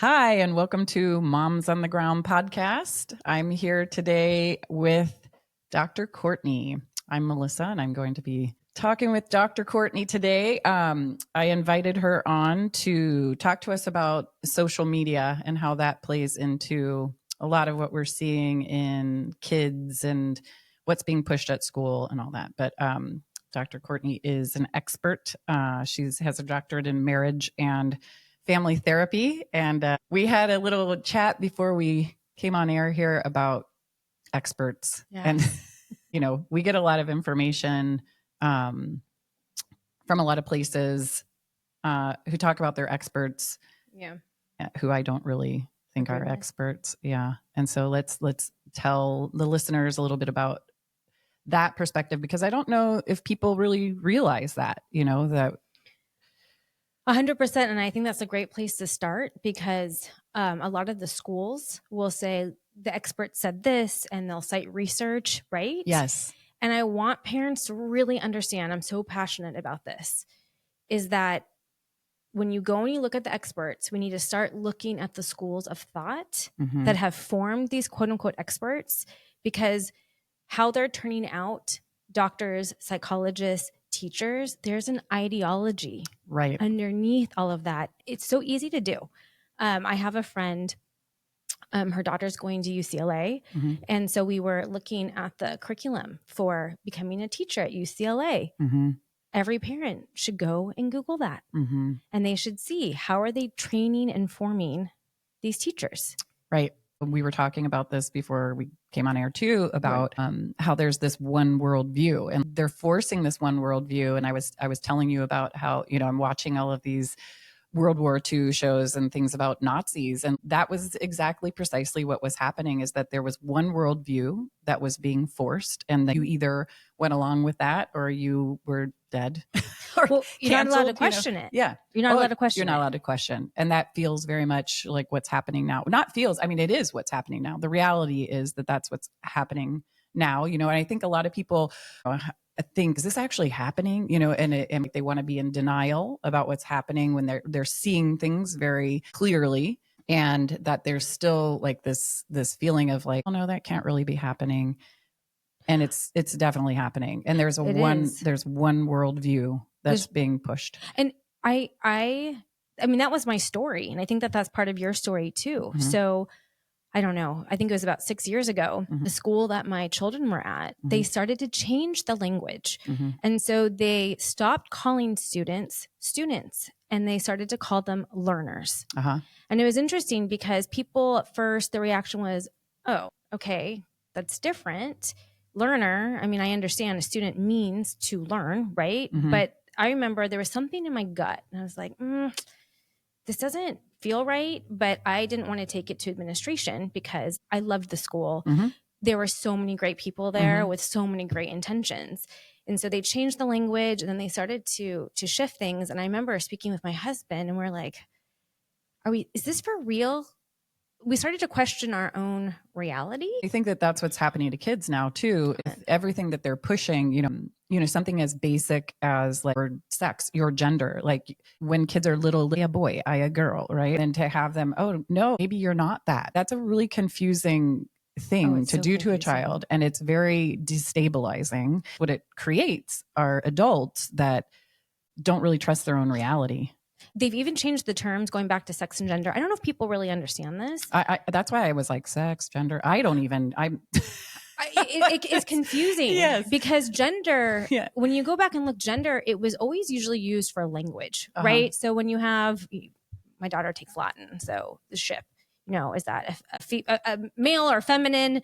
Hi, and welcome to Moms on the Ground podcast. I'm here today with Dr. Courtney. I'm Melissa, and I'm going to be talking with Dr. Courtney today. I invited her on to talk to us about social media and how that plays into a lot of what we're seeing in kids and what's being pushed at school and all that. But Dr. Courtney is an expert. She has a doctorate in marriage and family therapy. And we had a little chat before we came on air here about experts. Yes. And, we get a lot of information from a lot of places who talk about their experts. Yeah. Who I don't really think are experts. Yeah. And so let's tell the listeners a little bit about that perspective, because I don't know if people really realize that, that 100%. And I think that's a great place to start, because a lot of the schools will say the expert said this and they'll cite research, right? Yes. And I want parents to really understand, I'm so passionate about this, is that when you go and you look at the experts, we need to start looking at the schools of thought that have formed these quote unquote experts, because how they're turning out doctors, psychologists, teachers, there's an ideology right underneath all of that. It's so easy to do. I have a friend, her daughter's going to UCLA. And so we were looking at the curriculum for becoming a teacher at UCLA. Every parent should go and Google that. And they should see, how are they training and forming these teachers? Right. We were talking about this before we came on air too, about how there's this one world view, and they're forcing this one world view. And I was telling you about how, I'm watching all of these World War II shows and things about Nazis. And that was exactly precisely what was happening, is that there was one worldview that was being forced, and that you either went along with that or you were dead. Well, you're not allowed to question it. Yeah. You're not allowed to question You're not allowed to question. And that feels very much like what's happening now. Not feels, I mean, it is what's happening now. The reality is that that's what's happening now, and I think a lot of people think, is this actually happening? And they want to be in denial about what's happening when they're seeing things very clearly, and that there's still like this feeling of like, oh no, that can't really be happening. And it's definitely happening. And there's one worldview that's being pushed. And I mean, that was my story. And I think that that's part of your story too. So I don't know. I think it was about 6 years ago, the school that my children were at, they started to change the language. And so they stopped calling students, and they started to call them learners. And it was interesting, because people at first, the reaction was, oh, okay, that's different. Learner, I mean, I understand a student means to learn, right? But I remember there was something in my gut, and I was like, this doesn't feel right. But I didn't want to take it to administration, because I loved the school. There were so many great people there with so many great intentions. And so they changed the language, and then they started to shift things. And I remember speaking with my husband, and we're like, is this for real? We started to question our own reality. I think that that's what's happening to kids now too. Everything that they're pushing, something as basic as like your sex, your gender, like when kids are little, a boy, I a girl, right? And to have them, oh no, maybe you're not that. That's a really confusing thing to do to a child. And it's very destabilizing. What it creates are adults that don't really trust their own reality. They've even changed the terms, going back to sex and gender. I don't know if people really understand this. That's why I was like, sex, gender. It's confusing. Yes. Because gender, when you go back and look, gender, it was always usually used for language, right? So when you have, my daughter takes Latin, so the ship, is that a male or feminine?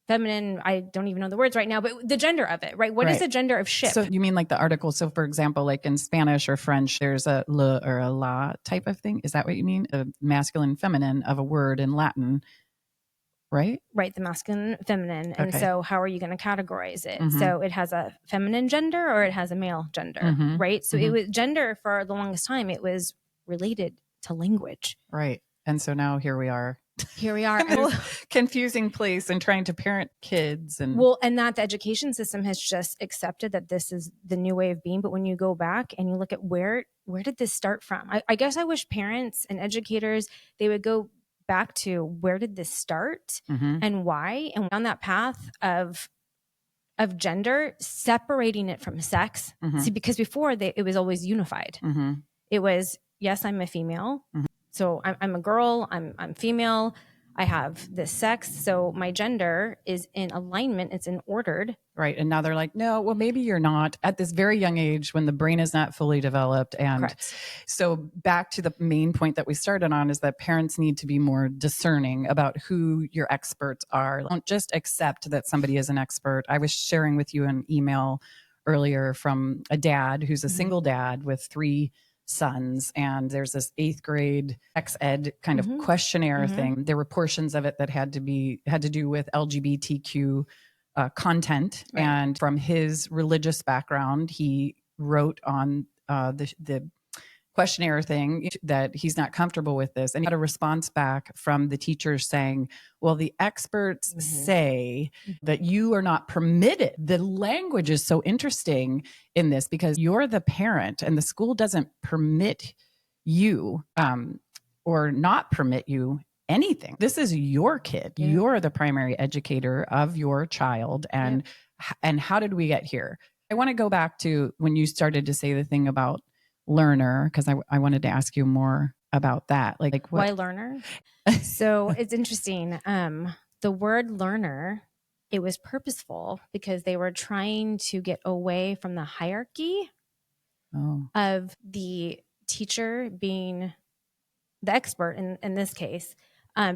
Feminine, I don't even know the words right now, but the gender of it, right? What is the gender of ship? So you mean like the article? So for example, like in Spanish or French, there's a le or a la type of thing. Is that what you mean? A masculine, feminine of a word in Latin, right? Right, the masculine, feminine. And so how are you going to categorize it? So it has a feminine gender or it has a male gender, right? So it was gender for the longest time. It was related to language. Right. And so now here we are here we are. Confusing place and trying to parent kids. And that the education system has just accepted that this is the new way of being. But when you go back and you look at where did this start from? I guess I wish parents and educators, they would go back to where did this start and why? And on that path of gender, separating it from sex. See, because before it was always unified. It was, yes, I'm a female. So I'm a girl, I'm female. I have this sex. So my gender is in alignment. It's in ordered. Right. And now they're like, no, well, maybe you're not at this very young age when the brain is not fully developed. And Correct. So back to the main point that we started on is that parents need to be more discerning about who your experts are. Don't just accept that somebody is an expert. I was sharing with you an email earlier from a dad who's a single dad with 3 sons, and there's this 8th grade ex-ed kind of questionnaire thing. There were portions of it that had to do with LGBTQ content, right. And from his religious background, he wrote on the questionnaire thing that he's not comfortable with this, and he got a response back from the teachers saying, well, the experts say that you are not permitted. The language is so interesting in this because you're the parent and the school doesn't permit you or not permit you anything. This is your kid. Yeah. You're the primary educator of your child. And how did we get here? I want to go back to when you started to say the thing about learner, because I wanted to ask you more about that. Like what? Why learner? So it's interesting. The word learner, it was purposeful because they were trying to get away from the hierarchy of the teacher being the expert in this case,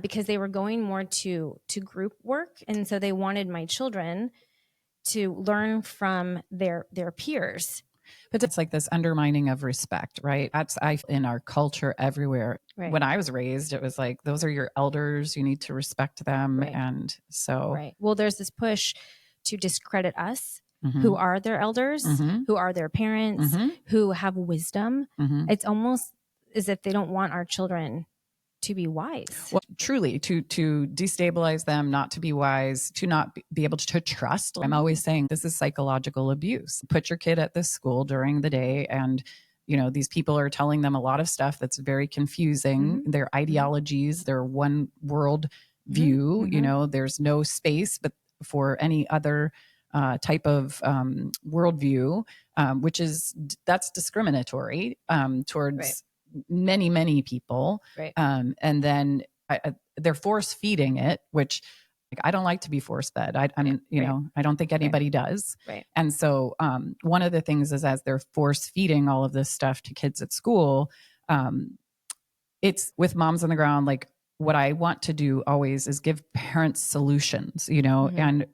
because they were going more to group work. And so they wanted my children to learn from their peers. But it's like this undermining of respect, right? That's in our culture everywhere. Right. When I was raised, it was like, those are your elders. You need to respect them. Right. And so. Right. Well, there's this push to discredit us, who are their elders, who are their parents, who have wisdom. It's almost as if they don't want our children to be wise. Well, truly, to destabilize them, not to be wise, to not be able to trust. I'm always saying this is psychological abuse. Put your kid at this school during the day, and these people are telling them a lot of stuff that's very confusing. Their ideologies, their one world view. There's no space but for any other type of worldview, that's discriminatory towards. Right. Many people. Right. And then they're force feeding it, which I don't like to be force fed. I don't think anybody does. Right. And so one of the things is, as they're force feeding all of this stuff to kids at school, it's with Moms on the Ground. Like, what I want to do always is give parents solutions, and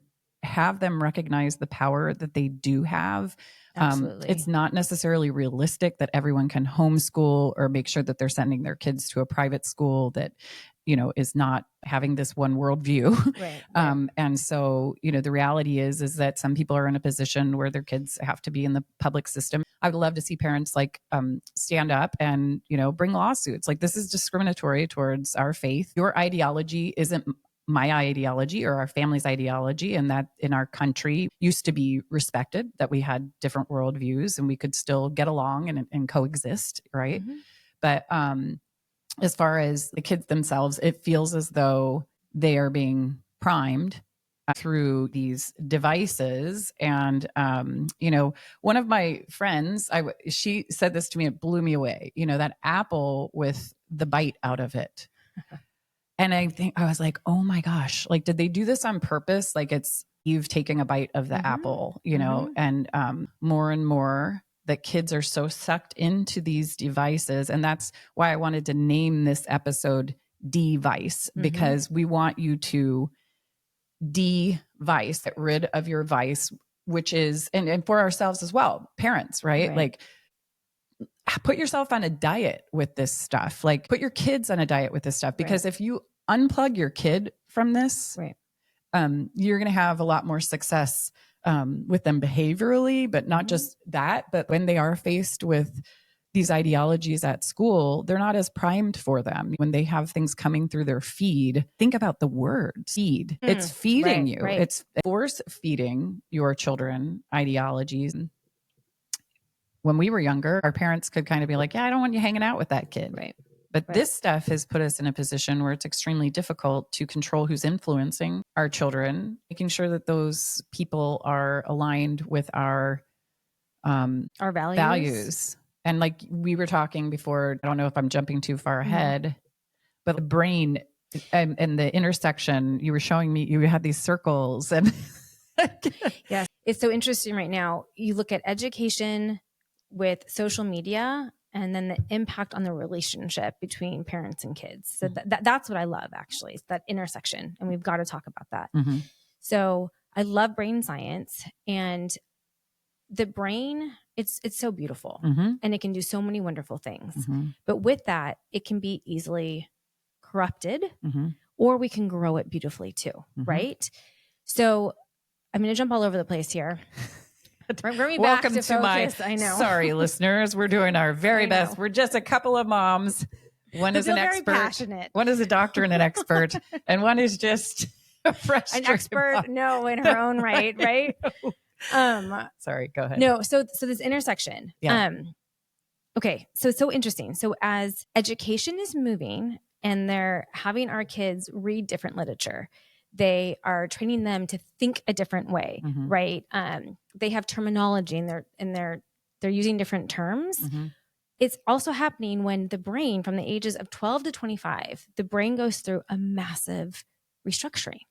have them recognize the power that they do have. It's not necessarily realistic that everyone can homeschool or make sure that they're sending their kids to a private school that, is not having this one worldview. Right. And so, the reality is that some people are in a position where their kids have to be in the public system. I would love to see parents stand up and, bring lawsuits. Like, this is discriminatory towards our faith. Your ideology isn't my ideology or our family's ideology, and that in our country used to be respected, that we had different worldviews and we could still get along and coexist, right? But as far as the kids themselves, it feels as though they are being primed through these devices. And, one of my friends, she said this to me, it blew me away, that apple with the bite out of it. And I was like, oh my gosh, like, did they do this on purpose? Like, it's you've taken a bite of the apple, and more and more that kids are so sucked into these devices. And that's why I wanted to name this episode Device, because we want you to de-vice, get rid of your vice, which is, and for ourselves as well, parents, right? Like, put yourself on a diet with this stuff. Like, put your kids on a diet with this stuff, because if you unplug your kid from this, you're going to have a lot more success with them behaviorally, but not just that, but when they are faced with these ideologies at school, they're not as primed for them. When they have things coming through their feed, think about the word feed. It's feeding you. Right. It's force feeding your children ideologies. When we were younger, our parents could kind of be like, yeah, I don't want you hanging out with that kid. Right. But this stuff has put us in a position where it's extremely difficult to control who's influencing our children, making sure that those people are aligned with our values. And like we were talking before, I don't know if I'm jumping too far ahead, but the brain and the intersection, you were showing me, you had these circles and yes, it's so interesting right now. You look at education with social media and then the impact on the relationship between parents and kids. So that's what I love, actually. It's that intersection. And we've got to talk about that. Mm-hmm. So I love brain science, and the brain, it's so beautiful, and it can do so many wonderful things. But with that, it can be easily corrupted, or we can grow it beautifully too. Right. So I'm going to jump all over the place here. Bring me back to focus. I know. Sorry, listeners. We're doing our very best. We're just a couple of moms. One is an expert. Passionate. One is a doctor and an expert. And one is just a frustrated an expert. mom. No, in her own right. Right. Sorry, go ahead. No. So this intersection. Yeah. Okay. So it's so interesting. So as education is moving and they're having our kids read different literature, they are training them to think a different way, right? They have terminology and they're using different terms. It's also happening when the brain, from the ages of 12 to 25, the brain goes through a massive restructuring.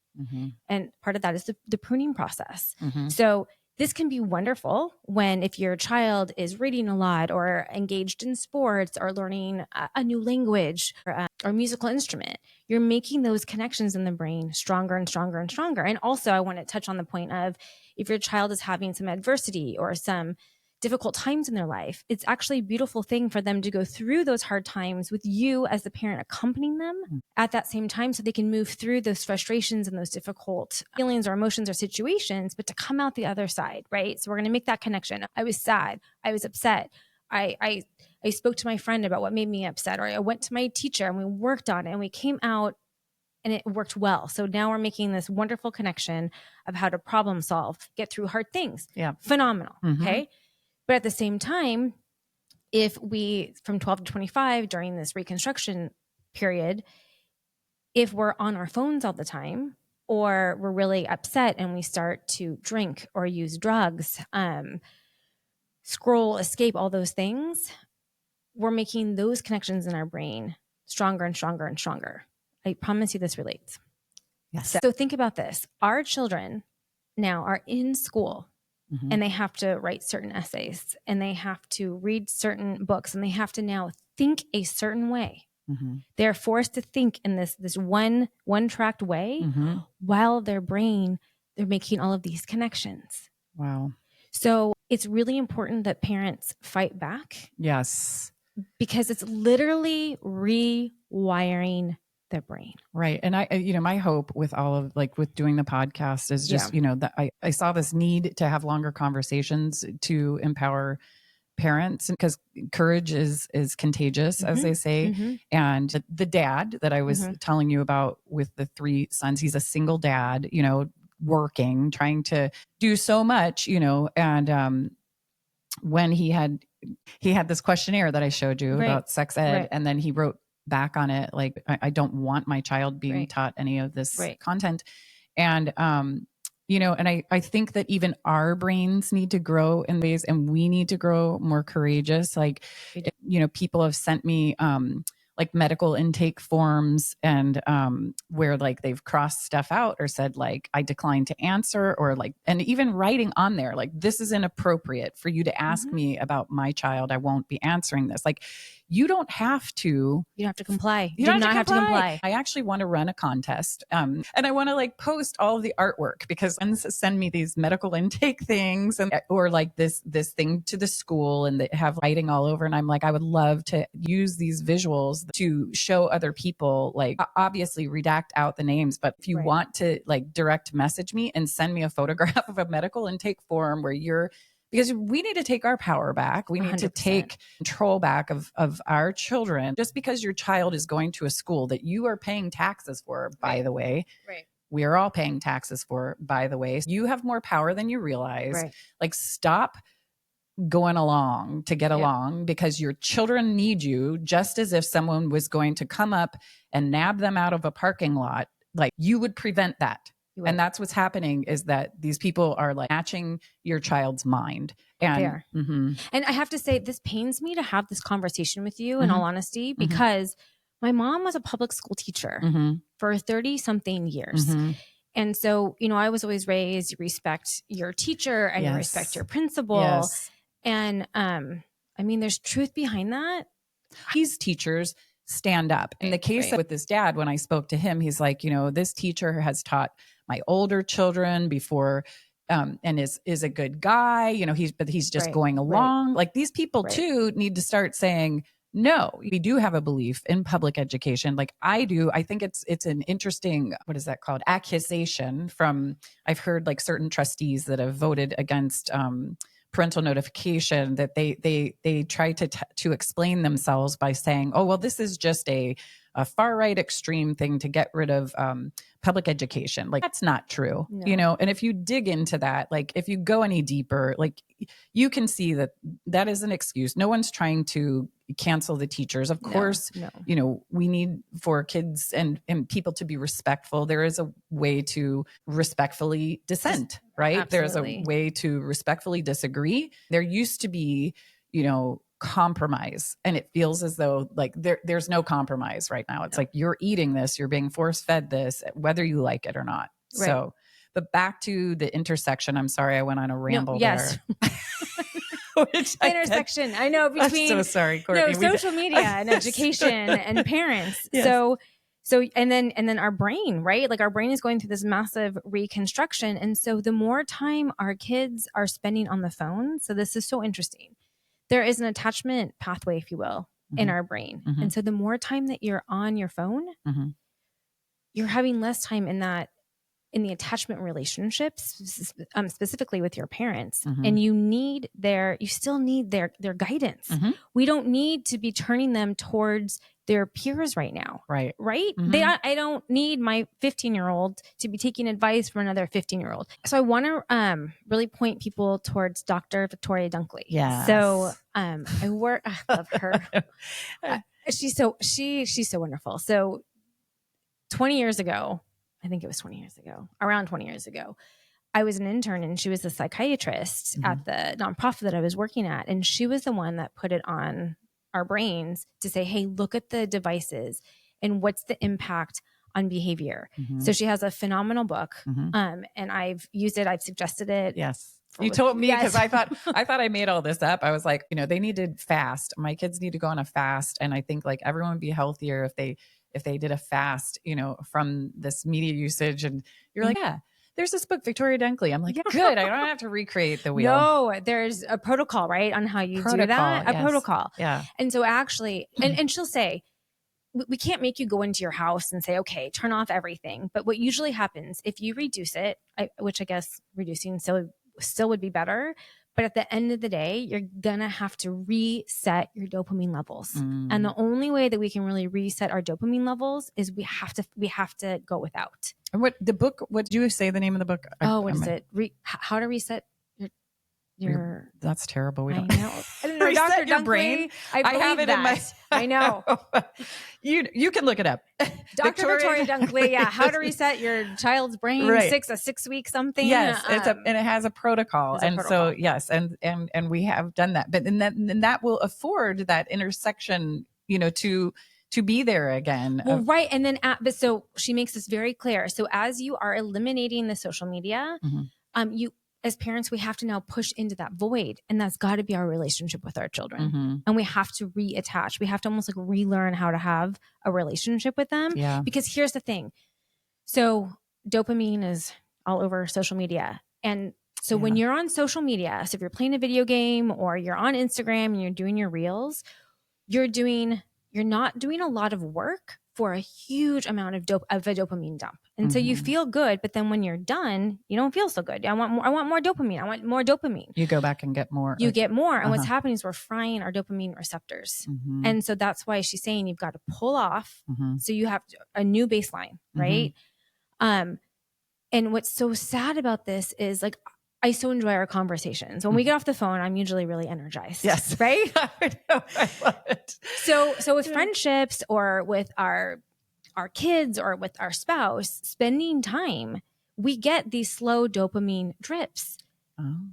And part of that is the pruning process. So this can be wonderful when, if your child is reading a lot or engaged in sports or learning a new language or musical instrument, you're making those connections in the brain stronger and stronger and stronger. And also, I want to touch on the point of, if your child is having some adversity or some difficult times in their life, it's actually a beautiful thing for them to go through those hard times with you as the parent accompanying them at that same time, so they can move through those frustrations and those difficult feelings or emotions or situations, but to come out the other side, right? So we're going to make that connection. I was sad. I was upset. I spoke to my friend about what made me upset, or I went to my teacher and we worked on it and we came out and it worked well. So now we're making this wonderful connection of how to problem solve, get through hard things. Yeah. Phenomenal. Okay. But at the same time, if we, from 12 to 25 during this reconstruction period, if we're on our phones all the time, or we're really upset and we start to drink or use drugs, scroll, escape, all those things, we're making those connections in our brain stronger and stronger and stronger. I promise you this relates. Yes. So think about this. Our children now are in school. And they have to write certain essays, and they have to read certain books, and they have to now think a certain way. They're forced to think in this one-tracked way, while their brain, they're making all of these connections. Wow. So it's really important that parents fight back. Yes. Because it's literally rewiring the brain. Right. And I, my hope with all of, like, with doing the podcast is just, that I saw this need to have longer conversations to empower parents, because courage is contagious, as they say. And the dad that I was telling you about with the 3 sons, he's a single dad, working, trying to do so much, and when he had this questionnaire that I showed you about sex ed, and then he wrote back on it, like, I don't want my child being taught any of this content. And, and I think that even our brains need to grow in ways, and we need to grow more courageous. Like, people have sent me, like, medical intake forms, and where, like, they've crossed stuff out or said, like, I decline to answer, or like, and even writing on there, like, this is inappropriate for you to ask me about my child. I won't be answering this. Like, you don't have to comply. You do not have to comply. I actually want to run a contest. And I want to, like, post all of the artwork, because friends send me these medical intake things, or like this thing to the school, and they have writing all over. And I'm like, I would love to use these visuals to show other people, like, obviously redact out the names, but if you want to, like, direct message me and send me a photograph of a medical intake form where you're because we need to take our power back. We need to 100%. take control back of our children. Just because your child is going to a school that you are paying taxes for, by the way, we are all paying taxes for, by the way, you have more power than you realize. Like, stop going along to get along, because your children need you just as if someone was going to come up and nab them out of a parking lot. Like, you would prevent that. And that's what's happening, is that these people are like matching your child's mind. And, they are. And I have to say, this pains me to have this conversation with you, in all honesty, because my mom was a public school teacher for 30 something years. And so, you know, I was always raised, you respect your teacher and you respect your principal. And, I mean, there's truth behind that. These teachers stand up. In the case with this dad, when I spoke to him, he's like, you know, this teacher has taught my older children before, and is a good guy, you know, he's just going along. Like, these people too need to start saying, no, we do have a belief in public education. Like I do. I think it's an interesting, what is that called? Accusation from, I've heard like certain trustees that have voted against, parental notification, that they try to explain themselves by saying, oh, well, this is just a far right extreme thing to get rid of public education. Like, that's not true, you know? And if you dig into that, like if you go any deeper, like you can see that that is an excuse. No one's trying to cancel the teachers. Of course, you know, we need for kids and people to be respectful. There is a way to respectfully dissent, right? Absolutely. There's a way to respectfully disagree. There used to be, you know, compromise, and it feels as though like there's no compromise right now. It's like, you're eating this, you're being force fed this, whether you like it or not. So, but back to the intersection. I'm sorry, I went on a ramble there. Intersection. I know, between, I'm so sorry, Courtney. Social media and education and parents. So and then our brain, right? Like, our brain is going through this massive reconstruction. And so the more time our kids are spending on the phone, so this is so interesting. There is an attachment pathway, if you will, in our brain. And so the more time that you're on your phone, you're having less time in the attachment relationships, specifically with your parents. And you still need their guidance. We don't need to be turning them towards their peers right now. Right. I don't need my 15-year-old to be taking advice from another 15-year-old. So I want to really point people towards Dr. Victoria Dunkley. Yeah. So I love her. She's so wonderful. So 20 years ago, I think it was 20 years ago, around 20 years ago, I was an intern and she was a psychiatrist at the nonprofit that I was working at. And she was the one that put it on our brains to say, hey, look at the devices and what's the impact on behavior. So she has a phenomenal book. And I've used it. I've suggested it. Yes. You told me, because I thought I made all this up. I was like, you know, they need to fast. My kids need to go on a fast. And I think like everyone would be healthier if they did a fast, you know, from this media usage. And you're like, yeah, there's this book, Victoria Dunkley. I'm like, good. I don't have to recreate the wheel. No, there's a protocol, right? On how you do that. A protocol. Yeah. And so actually, and she'll say, we can't make you go into your house and say, okay, turn off everything. But what usually happens if you reduce it, which I guess reducing still would be better. But at the end of the day, you're going to have to reset your dopamine levels. And the only way that we can really reset our dopamine levels is we have to go without. And what did you say the name of the book? What is it? How to reset your that's terrible. We don't know. I don't know. Reset Dr. your Dunkley, brain. I have it in my. I know. You can look it up. Dr. Victoria Dunkley. Yeah. How to reset your child's brain. Right. 6 week something. Yes. And it has a protocol. So yes. And we have done that, but and that will afford that intersection, you know, to be there again. Well, right. And then, but so she makes this very clear. So as you are eliminating the social media, as parents, we have to now push into that void, and that's got to be our relationship with our children. And we have to reattach. We have to almost like relearn how to have a relationship with them. Yeah. Because here's the thing. So dopamine is all over social media. And so when you're on social media, so if you're playing a video game or you're on Instagram and you're doing your reels, you're not doing a lot of work for a huge amount of a dopamine dump. And so you feel good, but then when you're done, you don't feel so good. I want more dopamine. I want more dopamine. You go back and get more. You get more. And what's happening is we're frying our dopamine receptors. And so that's why she's saying you've got to pull off. So you have a new baseline, right? And what's so sad about this is like, I so enjoy our conversations. When we get off the phone, I'm usually really energized. Yes. Right? I know. I love it. So with friendships or with our kids or with our spouse, spending time, we get these slow dopamine drips.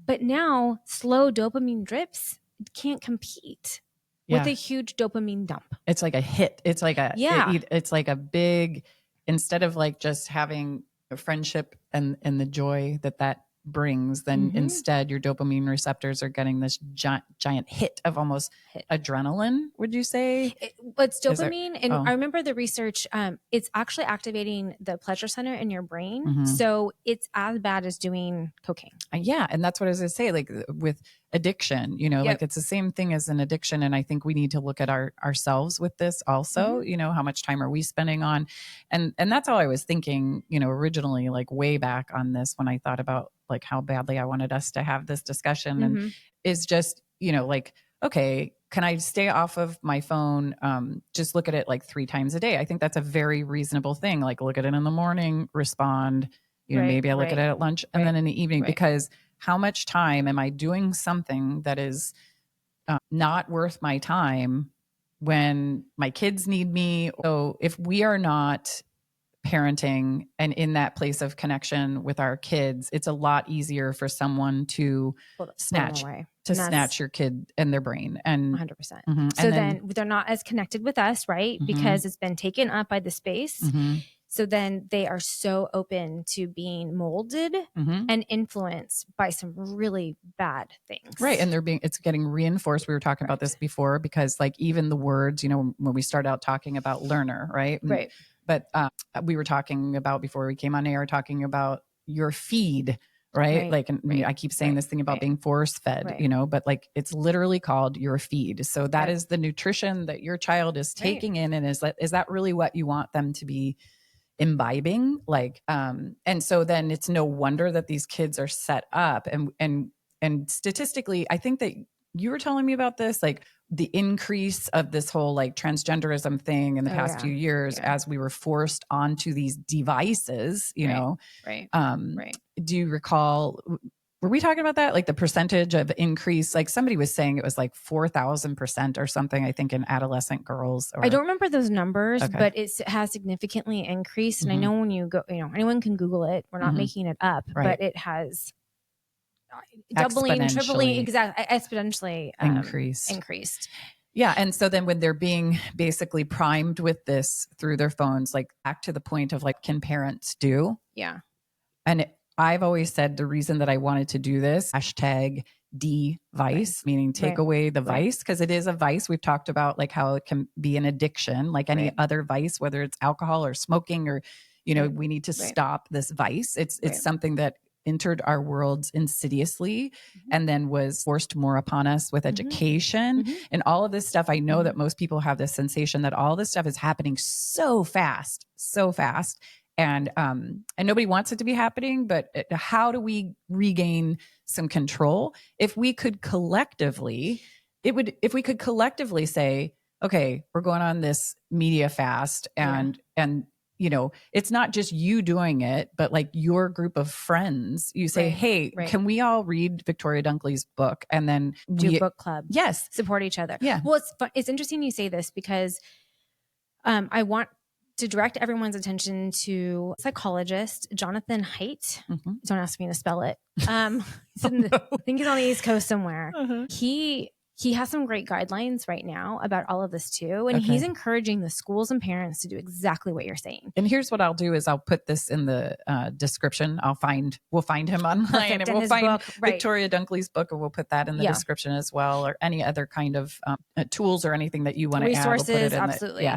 But now slow dopamine drips can't compete with a huge dopamine dump. It's like a hit. It's like it's like a big, instead of like just having a friendship and the joy that brings, then instead your dopamine receptors are getting this giant hit of almost adrenaline, would you say? It's dopamine. And I remember the research, it's actually activating the pleasure center in your brain. So it's as bad as doing cocaine. Yeah. And that's what I was going to say, like with addiction, like it's the same thing as an addiction. And I think we need to look at ourselves with this also, how much time are we spending on, and that's how I was thinking, originally, like way back on this, when I thought about like how badly I wanted us to have this discussion and is just, like, okay, can I stay off of my phone? Just look at it like 3 times a day. I think that's a very reasonable thing. Like look at it in the morning, respond, maybe I look at it at lunch and then in the evening, because how much time am I doing something that is not worth my time when my kids need me? So if we are not parenting and in that place of connection with our kids, it's a lot easier for someone to snatch your kid and their brain. And 100%. So then they're not as connected with us, right? Because it's been taken up by the space. So then they are so open to being molded and influenced by some really bad things. Right. And it's getting reinforced. We were talking about this before, because like even the words, when we start out talking about learner, right? Right. But we were talking about, before we came on air, talking about your feed, right? Like, I keep saying this thing about being force fed, but like it's literally called your feed. So that is the nutrition that your child is taking in. And is that really what you want them to be imbibing? Like, and so then it's no wonder that these kids are set up and statistically, I think that you were telling me about this, like the increase of this whole like transgenderism thing in the past few years, as we were forced onto these devices, know, do you recall, were we talking about that? Like the percentage of increase, like somebody was saying it was like 4,000% or something, I think in adolescent girls. I don't remember those numbers, but it has significantly increased. And I know when you go, anyone can Google it. We're not making it up, but it has doubling, tripling, exponentially increased. Yeah. And so then when they're being basically primed with this through their phones, like back to the point of like, can parents do? Yeah. And I've always said the reason that I wanted to do this, #device, meaning take away the vice, because it is a vice. We've talked about like how it can be an addiction, like any other vice, whether it's alcohol or smoking or, we need to stop this vice. It's something that entered our worlds insidiously and then was forced more upon us with education and all of this stuff. I know that most people have this sensation that all this stuff is happening so fast. And nobody wants it to be happening, but how do we regain some control? If we could collectively say, okay, we're going on this media fast and it's not just you doing it, but like your group of friends, you say, hey, can we all read Victoria Dunkley's book? And then do book club. Yes. Support each other. Yeah. Well, it's interesting you say this because I want to direct everyone's attention to psychologist Jonathan Haidt. Don't ask me to spell it. I think he's on the East Coast somewhere. He has some great guidelines right now about all of this too. And he's encouraging the schools and parents to do exactly what you're saying. And here's what I'll do is I'll put this in the description. We'll find him online and we'll find Victoria Dunkley's book and we'll put that in the description as well, or any other kind of tools or anything that you want to add. Resources, absolutely.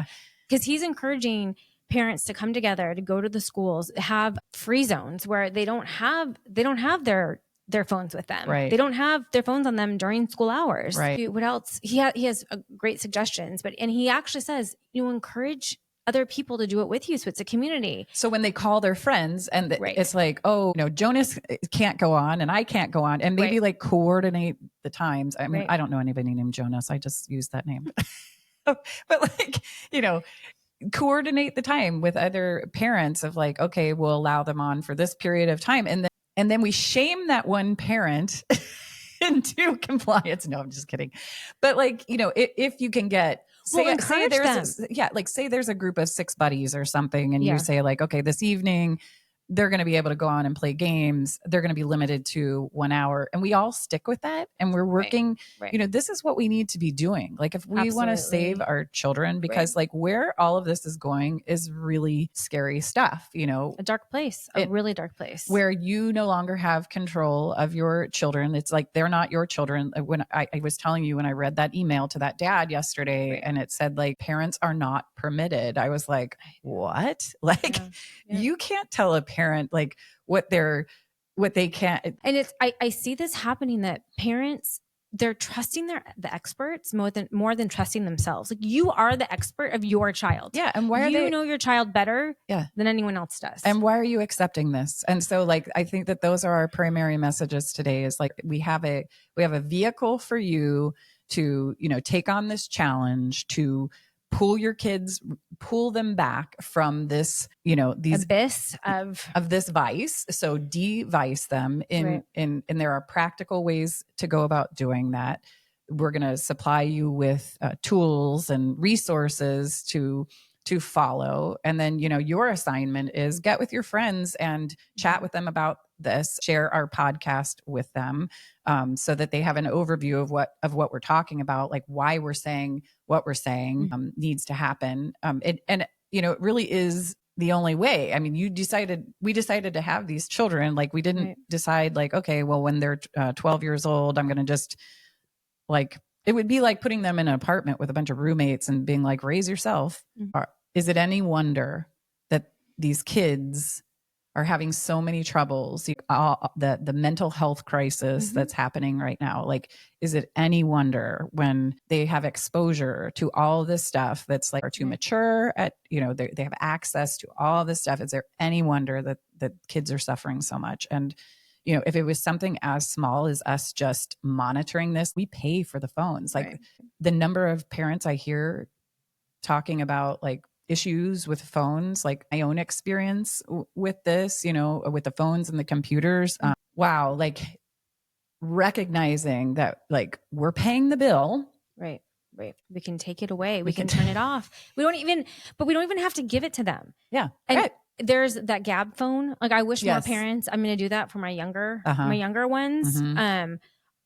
Because he's encouraging parents to come together, to go to the schools, have free zones where they don't have their phones with them. Right. They don't have their phones on them during school hours. Right. What else? He has great suggestions, and he actually says, encourage other people to do it with you. So it's a community. So when they call their friends and Right. it's like, oh, Jonas can't go on and I can't go on, and maybe like coordinate the times. I mean, I don't know anybody named Jonas. I just use that name. But like, coordinate the time with other parents of like, okay, we'll allow them on for this period of time. And then we shame that one parent into compliance. No, I'm just kidding. But like, if you can get, say there's a group of 6 buddies or something, and you say like, okay, this evening they're going to be able to go on and play games. They're going to be limited to 1 hour, and we all stick with that. And we're working, this is what we need to be doing. Like if we want to save our children, because like where all of this is going is really scary stuff, a dark place, a really dark place where you no longer have control of your children. It's like, they're not your children. When I was telling you, when I read that email to that dad yesterday and it said like, parents are not permitted. I was like, what? Like you can't tell a parent like what they can't. And I see this happening, that parents, they're trusting the experts more than trusting themselves. Like, you are the expert of your child. Yeah. And why you know your child better than anyone else does. And why are you accepting this? And so like, I think that those are our primary messages today, is like, we have a vehicle for you to, take on this challenge, to pull them back from this, these abyss of this vice. So device them and there are practical ways to go about doing that. We're going to supply you with tools and resources to follow. And then, your assignment is get with your friends and chat with them about this, share our podcast with them, so that they have an overview of what we're talking about, like why we're saying what we're saying needs to happen. It really is the only way. I mean, we decided to have these children. Like, we didn't decide like, okay, well, when they're 12 years old, I'm going to just like, it would be like putting them in an apartment with a bunch of roommates and being like, raise yourself. Is it any wonder that these kids are having so many troubles? The mental health crisis that's happening right now. Like, is it any wonder when they have exposure to all this stuff that's like, are too mature at, they have access to all this stuff? Is there any wonder that kids are suffering so much? And, if it was something as small as us just monitoring this, we pay for the phones. Like the number of parents I hear talking about like issues with phones, like my own experience with this, with the phones and the computers. Wow. Like recognizing that like we're paying the bill. Right. We can take it away. We can turn it off. We don't even have to give it to them. Yeah. And there's that Gab phone. Like, I wish more parents, I'm going to do that for my younger ones.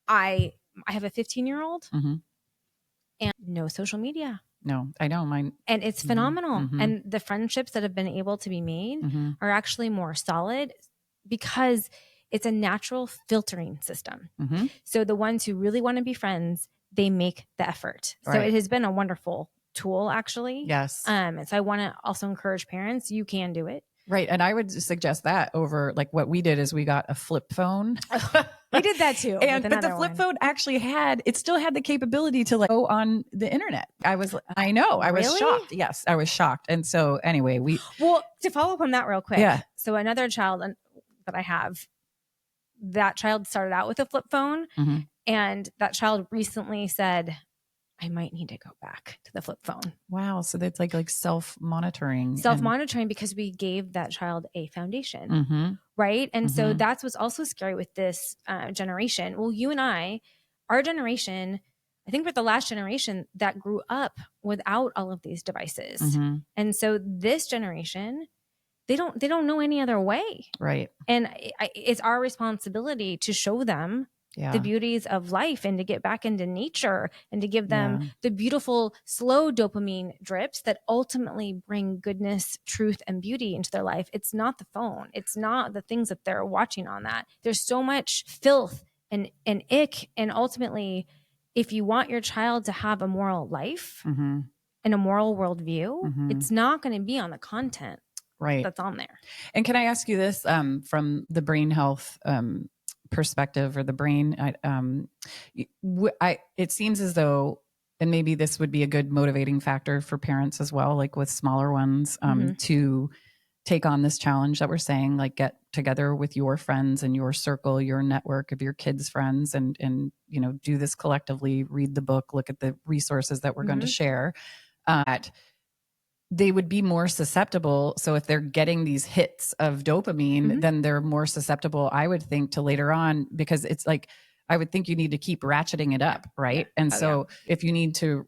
I have a 15 15-year-old and no social media. No, I know mine. And it's phenomenal. And the friendships that have been able to be made are actually more solid because it's a natural filtering system. So the ones who really want to be friends, they make the effort. So it has been a wonderful tool, actually. Yes. And so I want to also encourage parents, you can do it. Right. And I would suggest that over like what we did is we got a flip phone. We did that too. But the flip phone actually still had the capability to like go on the internet. I was shocked. Yes, I was shocked. And so anyway, to follow up on that real quick. Yeah. So another child that I have, that child started out with a flip phone and that child recently said, I might need to go back to the flip phone. Wow. So that's like self-monitoring. Self-monitoring because we gave that child a foundation. Right. And so that's what's also scary with this generation. Well, you and our generation, I think we're the last generation that grew up without all of these devices. And so this generation, they don't know any other way. Right. And it's our responsibility to show them the beauties of life and to get back into nature and to give them the beautiful, slow dopamine drips that ultimately bring goodness, truth, and beauty into their life. It's not the phone. It's not the things that they're watching on that. There's so much filth and ick. And ultimately, if you want your child to have a moral life and a moral worldview, it's not going to be on the content that's on there. And can I ask you this from the brain health perspective or the brain, it seems as though and maybe this would be a good motivating factor for parents as well, like with smaller ones, to take on this challenge that we're saying, like get together with your friends and your circle, your network of your kids' friends, and do this collectively, read the book, look at the resources that we're going to share. They would be more susceptible. So if they're getting these hits of dopamine, then they're more susceptible, I would think, to later on, because it's like, I would think you need to keep ratcheting it up. Right. Yeah. And if you need to,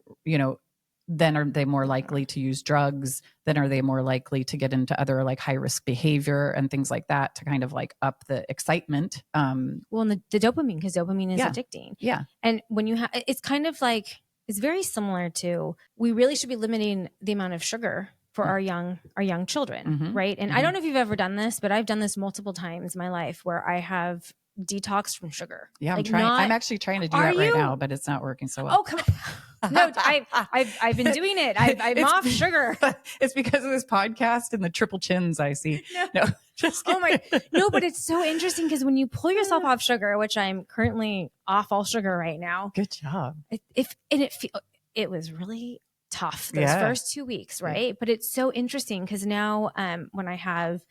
then are they more likely to use drugs? Then are they more likely to get into other like high risk behavior and things like that to kind of like up the excitement? And the dopamine, because dopamine is addicting. Yeah. And when you it's kind of like, it's very similar to, we really should be limiting the amount of sugar for our young children, right? And I don't know if you've ever done this, but I've done this multiple times in my life where I have detoxed from sugar. Yeah, like I'm actually trying to do that right now, but it's not working so well. Oh, come on. No, I've been doing it. I'm off sugar. It's because of this podcast and the triple chins I see. No, just kidding. Oh my, no, but it's so interesting because when you pull yourself off sugar, which I'm currently off all sugar right now. Good job. It was really tough those first 2 weeks, right? Yeah. But it's so interesting because now when I have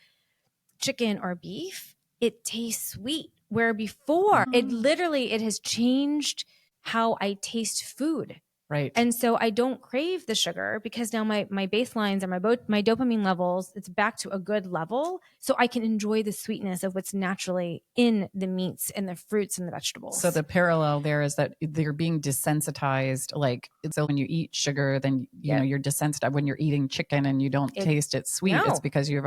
chicken or beef, it tastes sweet. Where before it has changed how I taste food. Right. And so I don't crave the sugar because now my baselines or my dopamine levels, it's back to a good level. So I can enjoy the sweetness of what's naturally in the meats and the fruits and the vegetables. So the parallel there is that they're being desensitized. Like, so when you eat sugar, then you're desensitized. When you're eating chicken and you don't taste it sweet, it's because you're.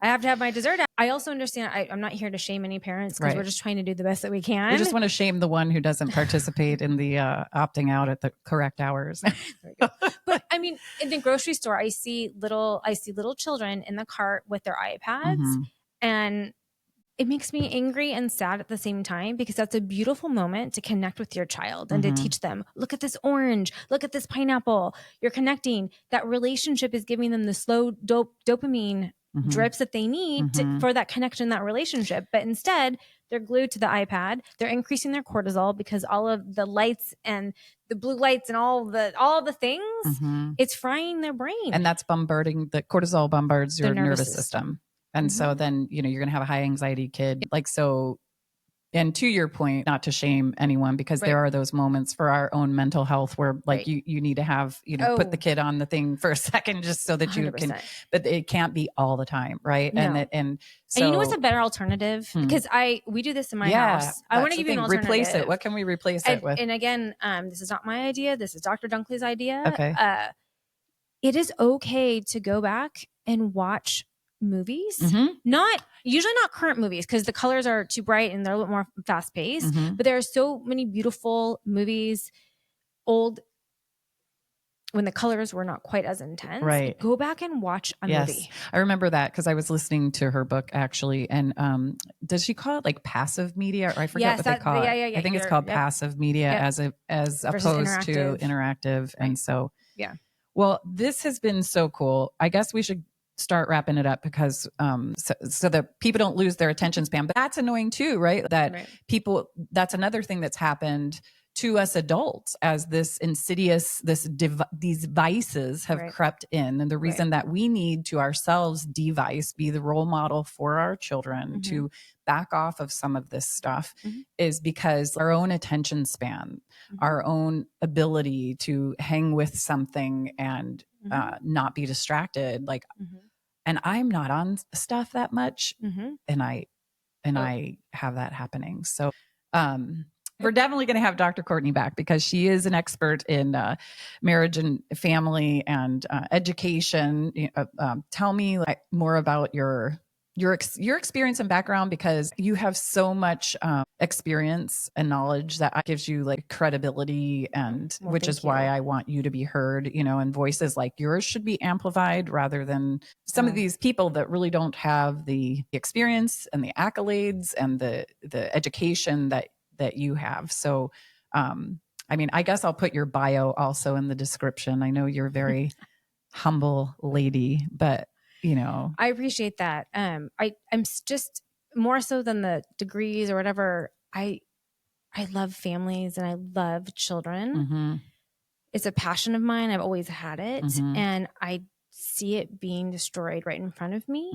I have to have my dessert. I also understand. I'm not here to shame any parents because we're just trying to do the best that we can. We just want to shame the one who doesn't participate in the opting out at the correct hours. But I mean, in the grocery store, I see little children in the cart with their iPads, and it makes me angry and sad at the same time because that's a beautiful moment to connect with your child and to teach them, look at this orange, look at this pineapple. You're connecting. That relationship is giving them the slow dopamine drips that they need for that connection, that relationship. But instead, they're glued to the iPad. They're increasing their cortisol because all of the lights and the blue lights and all the things, it's frying their brain. And that's bombarding, the cortisol bombards your nervous system. And so then, you're going to have a high anxiety kid. Like, so, and to your point, not to shame anyone, because there are those moments for our own mental health where like you need to have, put the kid on the thing for a second just so that 100%. You can, but it can't be all all the time. Right. No. And you know what's a better alternative? Because we do this in my house. I want to give you an alternative. Replace it. What can we replace it with? And again, this is not my idea. This is Dr. Dunkley's idea. Okay. It is okay to go back and watch movies, usually not current movies because the colors are too bright and they're a little more fast paced, but there are so many beautiful movies old when the colors were not quite as intense. Right. Go back and watch a movie. I remember that because I was listening to her book actually. And does she call it like passive media? Or I forget what they call it. I think it's called passive media as opposed to interactive. And so, well, this has been so cool. I guess we should start wrapping it up because so that people don't lose their attention span. But that's annoying too, right? People, that's another thing that's happened to us adults as this insidious, these vices have crept in. And the reason that we need to ourselves device, be the role model for our children to back off of some of this stuff is because our own attention span, our own ability to hang with something and not be distracted. Like, and I'm not on stuff that much. And I have that happening. So, we're definitely going to have Dr. Courtney back because she is an expert in marriage and family and education. Tell me more about your experience and background, because you have so much experience and knowledge that gives you like credibility, and which is why I want you to be heard, and voices like yours should be amplified rather than some of these people that really don't have the experience and the accolades and the education that you have. So, I mean, I guess I'll put your bio also in the description. I know you're a very humble lady, but I appreciate that. I'm just more so than the degrees or whatever. I love families and I love children. it's a passion of mine. I've always had it. And I see it being destroyed right in front of me.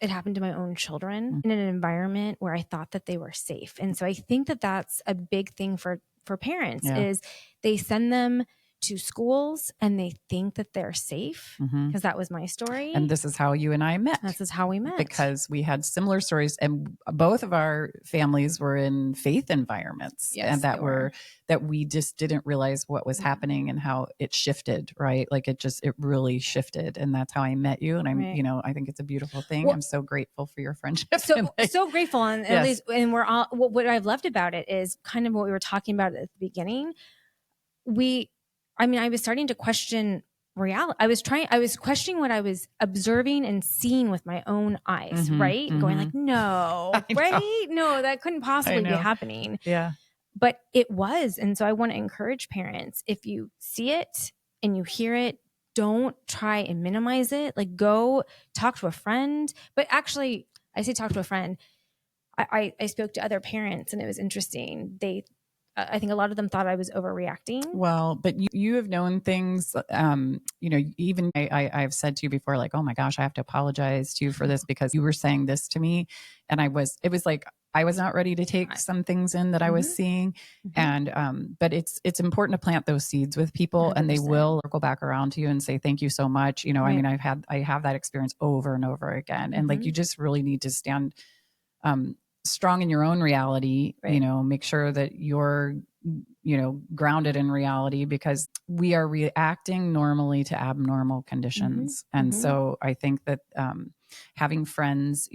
It happened to my own children in an environment where I thought that they were safe. And so I think that that's a big thing for parents is they send them to schools and they think that they're safe, because that was my story. And this is how you and I met. This is how we met. Because we had similar stories, and both of our families were in faith environments, and that we just didn't realize what was happening and how it shifted, right? Like it really shifted. And that's how I met you. And I'm, I think it's a beautiful thing. I'm so grateful for your friendship. So grateful. And at least, and we're all, what I've loved about it is kind of what we were talking about at the beginning. I was starting to question reality. I was questioning what I was observing and seeing with my own eyes, right? Going like, no, right? No, that couldn't possibly be happening. Yeah. But it was. And so I want to encourage parents, if you see it and you hear it, don't try and minimize it. Like, go talk to a friend. But actually, I say talk to a friend. I spoke to other parents, and it was interesting. I think a lot of them thought I was overreacting. Well, but you have known things, even I've said to you before, like, oh my gosh, I have to apologize to you for this because you were saying this to me. And it was like, I was not ready to take some things in that I was seeing. And, but it's important to plant those seeds with people 100%. And they will circle back around to you and say, thank you so much. Right. I mean, I have that experience over and over again. And like, you just really need to stand, strong in your own reality, right. Make sure that you're, grounded in reality, because we are reacting normally to abnormal conditions. And so I think that, having friends,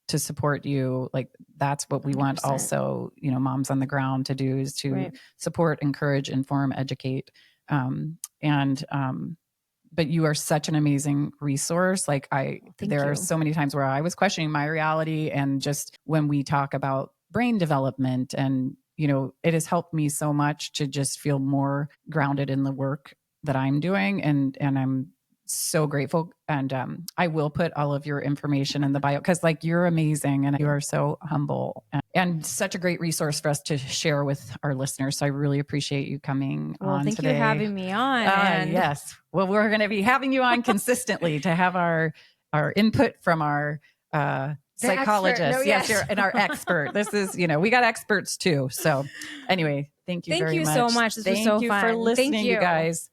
to support you, like that's what we 100%. Want also, moms on the ground to do, is to support, encourage, inform, educate. But you are such an amazing resource. Like there are so many times where I was questioning my reality, and just when we talk about brain development, and, it has helped me so much to just feel more grounded in the work that I'm doing. And I'm so grateful. And I will put all of your information in the bio, because like you're amazing and you are so humble and such a great resource for us to share with our listeners. So I really appreciate you coming on thank today. you for having me on. Yes. Well, we're going to be having you on consistently to have our input from our psychologists. Yes, and our expert. This is, we got experts too. So anyway, thank you very much. Thank you so much. This was so fun. Thank you for listening, you guys.